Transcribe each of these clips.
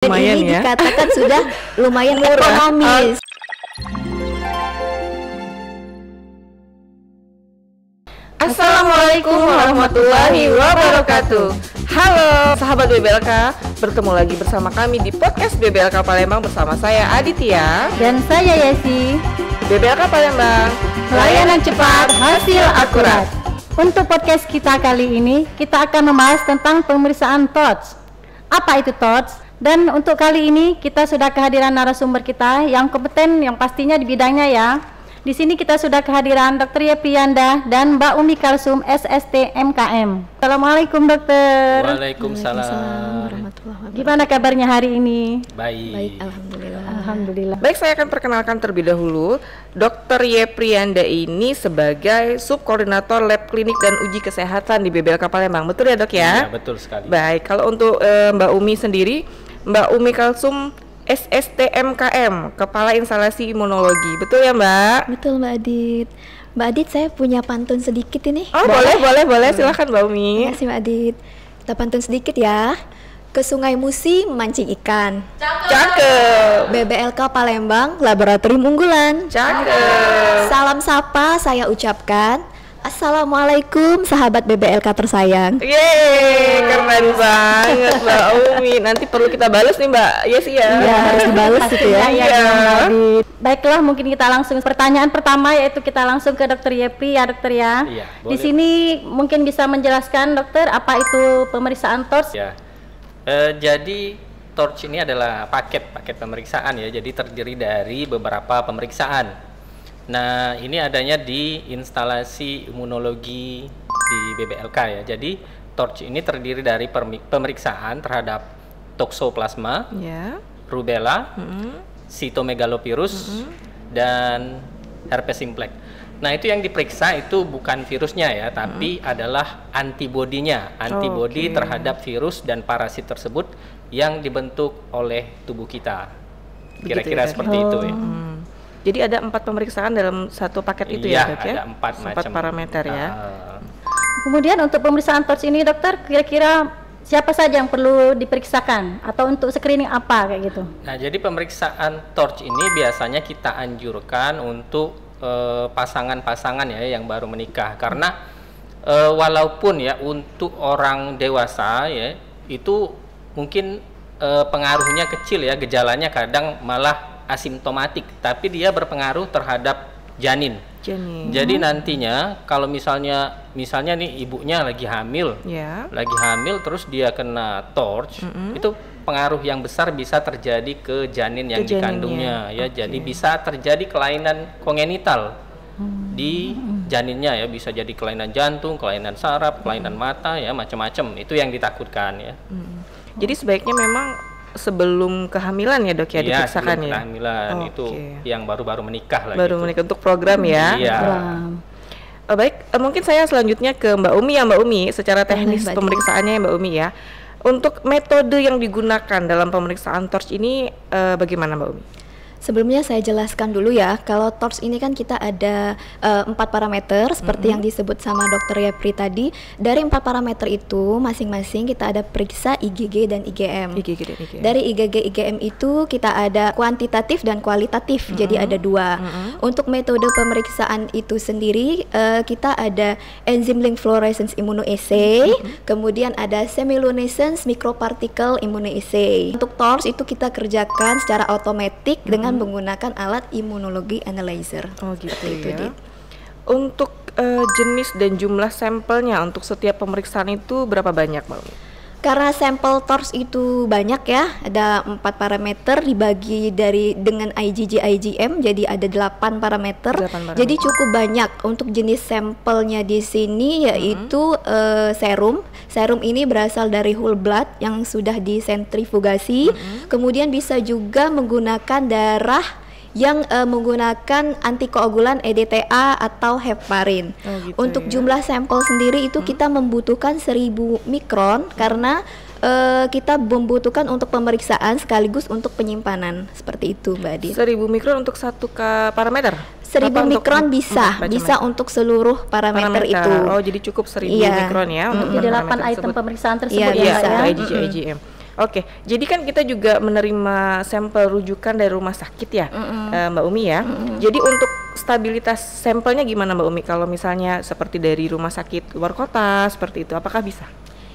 Lumayan ini ya. dikatakan sudah lumayan Murah. ekonomis. Assalamualaikum warahmatullahi wabarakatuh. Halo sahabat BBLK, bertemu lagi bersama kami di podcast BBLK Palembang bersama saya Aditya Dan saya Yesi. BBLK Palembang, Layanan cepat, hasil akurat. Untuk podcast kita kali ini, kita akan membahas tentang pemeriksaan TORCH. Apa itu TORCH? Dan untuk kali ini kita sudah kehadiran narasumber kita yang kompeten, yang pastinya di bidangnya ya. Di sini kita sudah kehadiran Dr. Yeprianda dan Mbak Umi Kalsum SST MKM. Assalamualaikum dokter. Waalaikumsalam. Gimana kabarnya hari ini? Baik. Alhamdulillah. Alhamdulillah. Baik, saya akan perkenalkan terlebih dahulu. Dr. Yeprianda ini sebagai subkoordinator lab klinik dan uji kesehatan di BBLK Palembang. Betul ya dok ya? Iya, betul sekali. Baik, kalau untuk Mbak Umi sendiri, Mbak Umi Kalsum SST MKM, Kepala Instalasi Imunologi. Betul ya Mbak? Betul Mbak Adit. Mbak Adit, saya punya pantun sedikit ini. Oh boleh. Silahkan Mbak Umi. Terima kasih Mbak Adit. Kita pantun sedikit ya. Ke Sungai Musi memancing ikan. Cakep. BBLK Palembang, laboratorium unggulan. Cakep. Salam sapa saya ucapkan. Assalamualaikum sahabat BBLK tersayang. Yeay, keren banget Mbak Umi. Nanti perlu kita balas nih Mbak Yesi ya. Ya, harus dibalas gitu ya. Iya. Baiklah, mungkin kita langsung pertanyaan pertama, yaitu kita langsung ke Dokter Yepri ya dokter ya. Iya, Di boleh. sini mungkin bisa menjelaskan dokter apa itu pemeriksaan TORCH? Ya. Jadi TORCH ini adalah paket pemeriksaan ya. Jadi terdiri dari beberapa pemeriksaan. Nah, ini adanya di instalasi imunologi di BBLK ya. Jadi TORCH ini terdiri dari pemeriksaan terhadap toksoplasma, Ya. rubella, cytomegalovirus, dan herpes simplex. Nah, itu yang diperiksa itu bukan virusnya ya, tapi adalah antibodinya, antibodi Oke. terhadap virus dan parasit tersebut yang dibentuk oleh tubuh kita. Begitu Kira-kira ya, seperti itu ya. Jadi ada 4 pemeriksaan dalam satu paket itu Iya, ya dok ya? ada 4 macam parameter ya. Kemudian untuk pemeriksaan TORCH ini dokter, kira-kira siapa saja yang perlu diperiksakan atau untuk screening apa kayak gitu? Nah, jadi pemeriksaan TORCH ini biasanya kita anjurkan untuk pasangan-pasangan ya yang baru menikah, karena walaupun ya untuk orang dewasa ya itu mungkin pengaruhnya kecil ya, gejalanya kadang malah asimptomatik, tapi dia berpengaruh terhadap janin. Jadi nantinya kalau misalnya nih ibunya lagi hamil, Ya. terus dia kena TORCH, itu pengaruh yang besar bisa terjadi ke janin yang Ke janinnya. dikandungnya ya. Oke. Jadi bisa terjadi kelainan kongenital di janinnya ya, bisa jadi kelainan jantung, kelainan saraf, kelainan mata ya, macam-macam. Itu yang ditakutkan ya. Jadi sebaiknya memang sebelum kehamilan ya dok ya Iya, diperiksakan sebelum ya? kehamilan itu Oke. yang baru-baru menikah lah Baru gitu. menikah untuk program ya? Iya. Baik, mungkin saya selanjutnya ke Mbak Umi ya Mbak Umi, secara teknis Mbak Dini. pemeriksaannya ya Mbak Umi ya. Untuk metode yang digunakan dalam pemeriksaan TORCH ini bagaimana Mbak Umi? Sebelumnya saya jelaskan dulu ya, kalau TORCH ini kan kita ada 4 parameter seperti yang disebut sama Dr. Yepri tadi. Dari 4 parameter itu masing-masing kita ada periksa IgG dan IgM. IgG dan IgM. Dari IgG IgM itu kita ada kuantitatif dan kualitatif, jadi ada 2. Untuk metode pemeriksaan itu sendiri kita ada enzim link fluorescence immunoassay, kemudian ada chemiluminescence microparticle immunoassay. Untuk TORCH itu kita kerjakan secara otomatis dengan menggunakan alat immunology analyzer. Oh gitu Seperti itu, ya. Dit. Untuk jenis dan jumlah sampelnya untuk setiap pemeriksaan itu berapa banyak Mbak Umi? Karena sampel TORCH itu banyak ya, ada 4 parameter dibagi dengan IgG IgM, jadi ada 8 parameter. 8 parameter. Jadi cukup banyak. Untuk jenis sampelnya di sini yaitu serum. Serum ini berasal dari whole blood yang sudah disentrifugasi. Kemudian bisa juga menggunakan darah yang menggunakan antikoagulan EDTA atau heparin. Oh, gitu Untuk ya. jumlah sampel sendiri itu kita membutuhkan 1000 mikron karena kita membutuhkan untuk pemeriksaan sekaligus untuk penyimpanan. Seperti itu Mbak Adit. 1000 mikron untuk satu parameter? 1000 Apa untuk mikron bisa macam-macam? untuk seluruh parameter itu. Oh, jadi cukup 1000 Iya. mikron ya untuk Di 8 parameter item tersebut. pemeriksaan tersebut Iya, ya Iya, Mbak ya? IgG, IgM. Oke, jadi kan kita juga menerima sampel rujukan dari rumah sakit ya, Mbak Umi ya. Jadi untuk stabilitas sampelnya gimana Mbak Umi? Kalau misalnya seperti dari rumah sakit luar kota seperti itu, apakah bisa?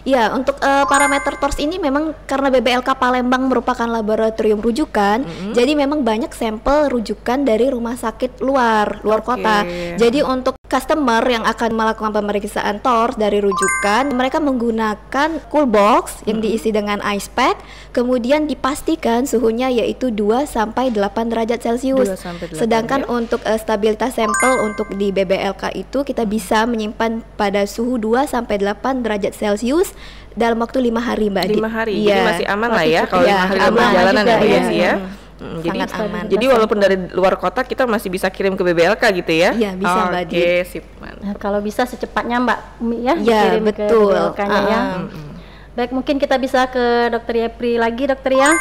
Ya, untuk parameter TORS ini memang karena BBLK Palembang merupakan laboratorium rujukan, jadi memang banyak sampel rujukan dari rumah sakit luar kota. Jadi untuk customer yang akan melakukan pemeriksaan TORS dari rujukan, mereka menggunakan cool box yang diisi dengan ice pack, kemudian dipastikan suhunya yaitu 2 sampai 8 derajat Celcius. 2 sampai 8, Sedangkan ya. untuk stabilitas sampel untuk di BBLK itu kita bisa menyimpan pada suhu 2 sampai 8 derajat Celcius dalam waktu 5 hari, Mbak Adi. 5 hari, Iya. jadi masih aman lah ya kalau 5 Ya, hari aman berjalanan juga, ya, ya. sih ya. Sangat aman. Jadi walaupun dari luar kota kita masih bisa kirim ke BBLK gitu ya? Iya, bisa, Mbak Adi. Oke, sip. Nah, kalau bisa secepatnya Mbak Umi ya, Iya, dikirim betul. ke BBLK-nya ya. Baik, mungkin kita bisa ke Dokter Yepri lagi, Dokter ya.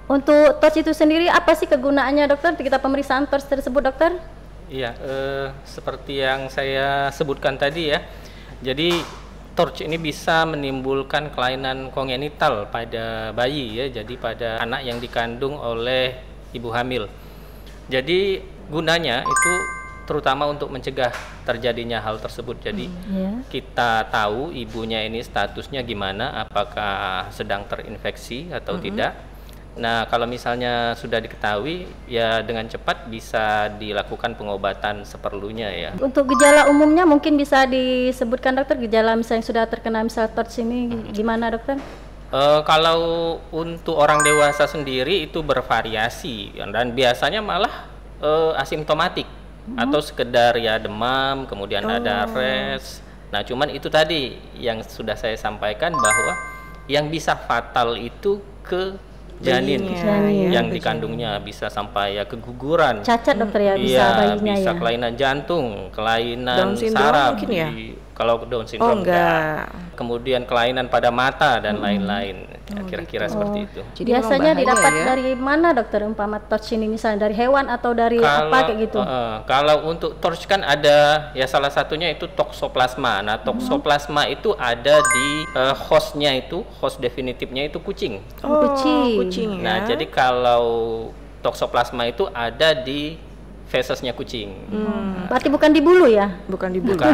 Untuk TORCH itu sendiri apa sih kegunaannya, Dokter? Kita pemeriksaan TORCH tersebut, Dokter? Iya, seperti yang saya sebutkan tadi ya. Jadi TORCH ini bisa menimbulkan kelainan kongenital pada bayi ya, jadi pada anak yang dikandung oleh ibu hamil. Jadi gunanya itu terutama untuk mencegah terjadinya hal tersebut. Jadi kita tahu ibunya ini statusnya gimana, apakah sedang terinfeksi atau tidak. Nah, kalau misalnya sudah diketahui, ya dengan cepat bisa dilakukan pengobatan seperlunya ya. Untuk gejala umumnya mungkin bisa disebutkan, Dokter, gejala misalnya sudah terkena misal TORCH ini gimana, Dokter? Kalau untuk orang dewasa sendiri itu bervariasi dan biasanya malah asimptomatik atau sekedar ya demam, kemudian ada res. Nah, cuman itu tadi yang sudah saya sampaikan bahwa yang bisa fatal itu ke janin yang dikandungnya, bisa sampai ya keguguran, Cacat, Dokter ya, bisa bayinya bisa ya. kelainan jantung, kelainan Down syndrome saraf, mungkin ya? kalau Down syndrome enggak. kemudian kelainan pada mata dan lain-lain, kira-kira seperti itu. Jadi Biasanya memang bahaya didapat ya. dari mana, Dokter, umpama TORCH ini, misalnya dari hewan atau dari apa kayak gitu? Kalau untuk TORCH kan ada ya, salah satunya itu toksoplasma. Nah, toksoplasma itu ada di hostnya itu, host definitifnya itu kucing. Kucing Nah, ya. jadi kalau toksoplasma itu ada di fesesnya kucing. Berarti bukan di bulu ya? Bukan di bulu. Bukan.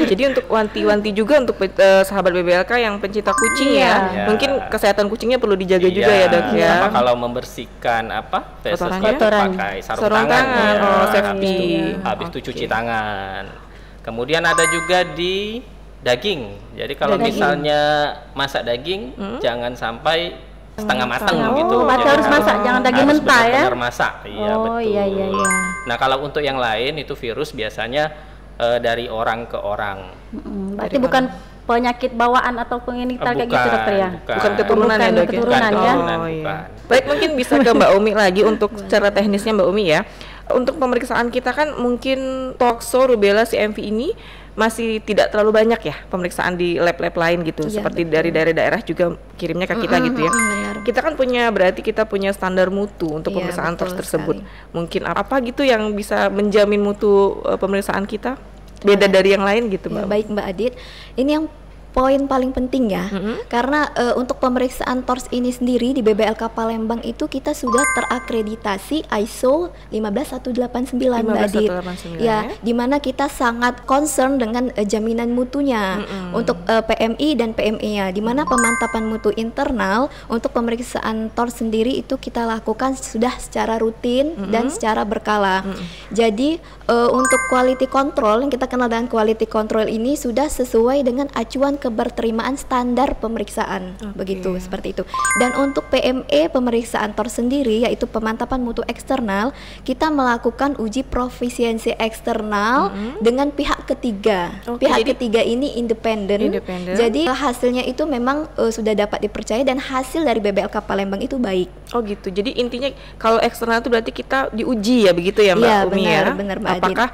Jadi untuk wanti-wanti juga untuk sahabat BBLK yang pencinta kucing Iya. ya. Mungkin kesehatan kucingnya perlu dijaga juga Iya, ya, Dok ya. sama kalau membersihkan fesesnya Kotoran. pakai sarung Sarung tangan. tangan, ya. oh, safety. Habis itu Oke. cuci tangan. Kemudian ada juga di daging. Jadi kalau misalnya masak daging, jangan sampai setengah matang gitu. berarti Jadi harus masak, jangan daging mentah ya? benar-benar masak. Iya, Oh, betul. iya, iya, iya. Nah, kalau untuk yang lain itu virus biasanya dari orang ke orang. Berarti bukan penyakit bawaan atau kongenital kayak gitu, Dokter ya? Bukan keturunan ya, Dok ya? keturunan ya? Oh, iya. Baik, mungkin bisa ke Mbak Umi lagi untuk secara teknisnya, Mbak Umi ya. Untuk pemeriksaan kita kan mungkin tokso, rubella, CMV ini masih tidak terlalu banyak ya pemeriksaan di lab-lab lain gitu. Iya, Seperti dari daerah-daerah juga kirimnya ke kita gitu ya. benar. Kita kan berarti kita punya standar mutu untuk Iya, pemeriksaan betul TORCH tersebut. sekali. Mungkin apa gitu yang bisa menjamin mutu pemeriksaan kita? Beda dari yang lain gitu, Ya, Mbak. baik Mbak Adit. Ini yang poin paling penting ya, karena untuk pemeriksaan TORCH ini sendiri di BBLK Palembang itu kita sudah terakreditasi ISO 15189 Mbak Adit. 15189 Ya, dimana kita sangat concern dengan jaminan mutunya untuk PMI dan PME-nya, dimana pemantapan mutu internal untuk pemeriksaan TORCH sendiri itu kita lakukan sudah secara rutin dan secara berkala. Jadi untuk quality control yang kita kenal dengan quality control ini sudah sesuai dengan acuan keberterimaan standar pemeriksaan, begitu, seperti itu. Dan untuk PME pemeriksaan TORCH sendiri yaitu pemantapan mutu eksternal, kita melakukan uji profisiensi eksternal dengan pihak ketiga. Oke, Pihak jadi ketiga ini independen. Jadi hasilnya itu memang sudah dapat dipercaya dan hasil dari BBLK Palembang itu baik. Oh gitu. Jadi intinya kalau eksternal itu berarti kita diuji ya begitu ya, Mbak Iya, Umi benar, ya. benar, Mbak Adit. Apakah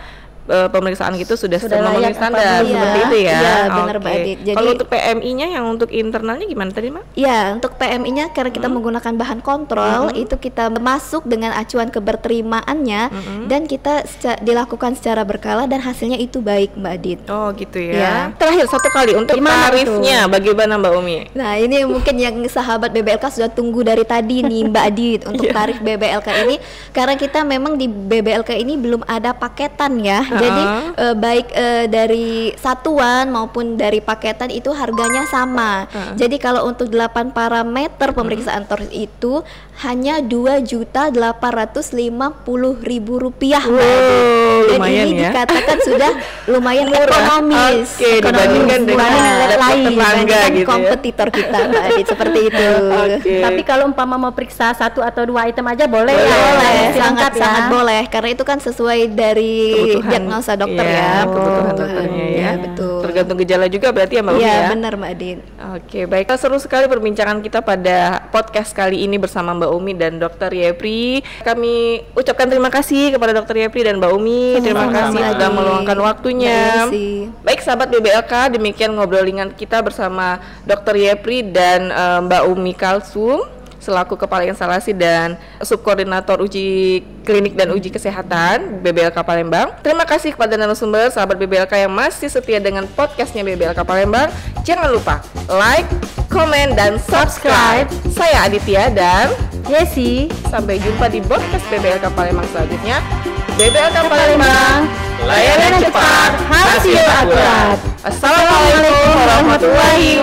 pemeriksaan gitu sudah layak memenuhi standar apa seperti itu ya. Iya, benar Mbak Adit. Jadi kalau untuk PMI-nya yang untuk internalnya gimana tadi, Mbak? ya, untuk PMI-nya karena kita menggunakan bahan kontrol, itu kita masuk dengan acuan keberterimaannya dan kita dilakukan secara berkala dan hasilnya itu baik, Mbak Adit. Oh, gitu ya. Ya. Terakhir satu kali untuk Gimana tarifnya bagaimana Mbak Umi? Nah, ini mungkin yang sahabat BBLK sudah tunggu dari tadi nih Mbak Adit untuk tarif BBLK ini, karena kita memang di BBLK ini belum ada paketan ya. Jadi baik dari satuan maupun dari paketan itu harganya sama. Jadi kalau untuk 8 parameter pemeriksaan TORCH itu hanya Rp2.850.000, Mbak Adit. Dan lumayan ini ya. dikatakan sudah lumayan ekonomis. Oke, dibandingkan dengan lain, tetangga gitu ya. kompetitor kita, Mbak Adit, seperti itu. Oke. Tapi kalau umpama mau periksa 1 atau 2 item aja boleh ya? Boleh, Masih lengkap ya? sangat boleh, karena itu kan sesuai dari Kebutuhan. diagnosa dokter Iya, ya. kebutuhan dokternya ya. Ya, betul. Tergantung gejala juga berarti ya Mbak Umi Iya, ya. benar Mbak Adit. Oke, baik. Seru sekali perbincangan kita pada podcast kali ini bersama Mbak Umi dan Dr. Yepri. Kami ucapkan terima kasih kepada Dr. Yepri dan Mbak Umi. Terima Sama-sama, kasih Mbak sudah Adit. meluangkan waktunya. Mbak Desi. Baik sahabat BBLK, demikian ngobrol ringan kita bersama Dr. Yepri dan Mbak Umi Kalsum selaku Kepala Instalasi dan Subkoordinator Uji Klinik dan Uji Kesehatan BBLK Palembang. Terima kasih kepada narasumber sahabat BBLK yang masih setia dengan podcastnya BBLK Palembang. Jangan lupa like, komen, dan subscribe. Saya Aditya dan Yesi. sampai jumpa di podcast BBLK Palembang selanjutnya. BBLK Palembang, layanan cepat, hasil akurat. Assalamualaikum warahmatullahi